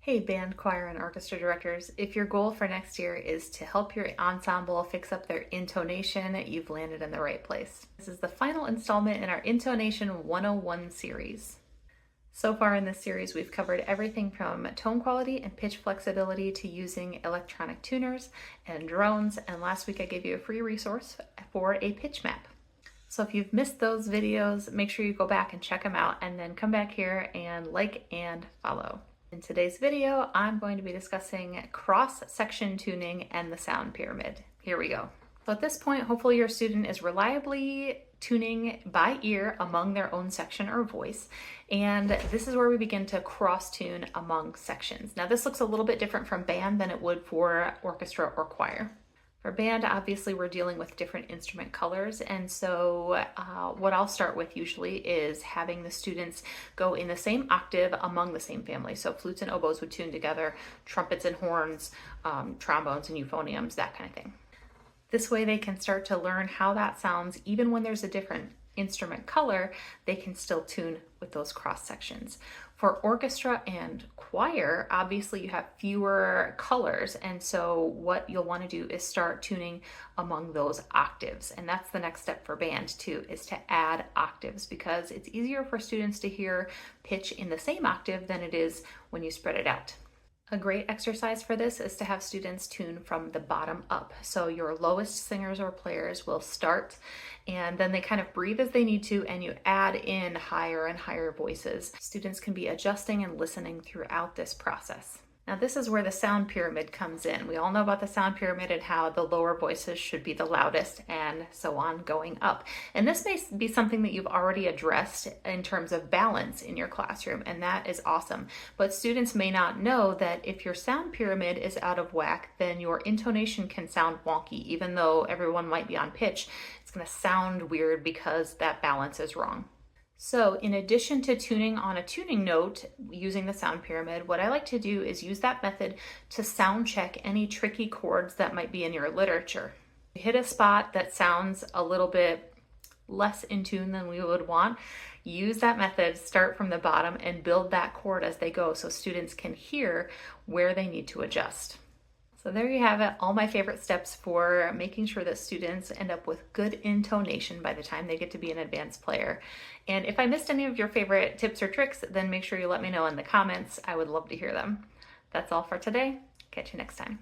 Hey band, choir, and orchestra directors, if your goal for next year is to help your ensemble fix up their intonation, you've landed in the right place. This is the final installment in our Intonation 101 series. So far in this series, we've covered everything from tone quality and pitch flexibility to using electronic tuners and drones, and last week I gave you a free resource for a pitch map. So if you've missed those videos, make sure you go back and check them out and then come back here and like and follow. In today's video, I'm going to be discussing cross-section tuning and the sound pyramid. Here we go. So at this point, hopefully your student is reliably tuning by ear among their own section or voice. And this is where we begin to cross-tune among sections. Now this looks a little bit different from band than it would for orchestra or choir. For band, obviously we're dealing with different instrument colors, and so what I'll start with usually is having the students go in the same octave among the same family. So flutes and oboes would tune together, trumpets and horns, trombones and euphoniums, that kind of thing. This way they can start to learn how that sounds. Even when there's a different instrument color, they can still tune with those cross sections. For orchestra and choir, obviously you have fewer colors, and so what you'll want to do is start tuning among those octaves. And that's the next step for band too, is to add octaves, because it's easier for students to hear pitch in the same octave than it is when you spread it out. A great exercise for this is to have students tune from the bottom up. So your lowest singers or players will start, and then they kind of breathe as they need to, and you add in higher and higher voices. Students can be adjusting and listening throughout this process. Now this is where the sound pyramid comes in. We all know about the sound pyramid and how the lower voices should be the loudest and so on going up. And this may be something that you've already addressed in terms of balance in your classroom, and that is awesome. But students may not know that if your sound pyramid is out of whack, then your intonation can sound wonky. Even though everyone might be on pitch, it's going to sound weird because that balance is wrong. So in addition to tuning on a tuning note using the sound pyramid, what I like to do is use that method to sound check any tricky chords that might be in your literature. Hit a spot that sounds a little bit less in tune than we would want, use that method, start from the bottom and build that chord as they go so students can hear where they need to adjust. So there you have it, all my favorite steps for making sure that students end up with good intonation by the time they get to be an advanced player. And if I missed any of your favorite tips or tricks, then make sure you let me know in the comments. I would love to hear them. That's all for today. Catch you next time.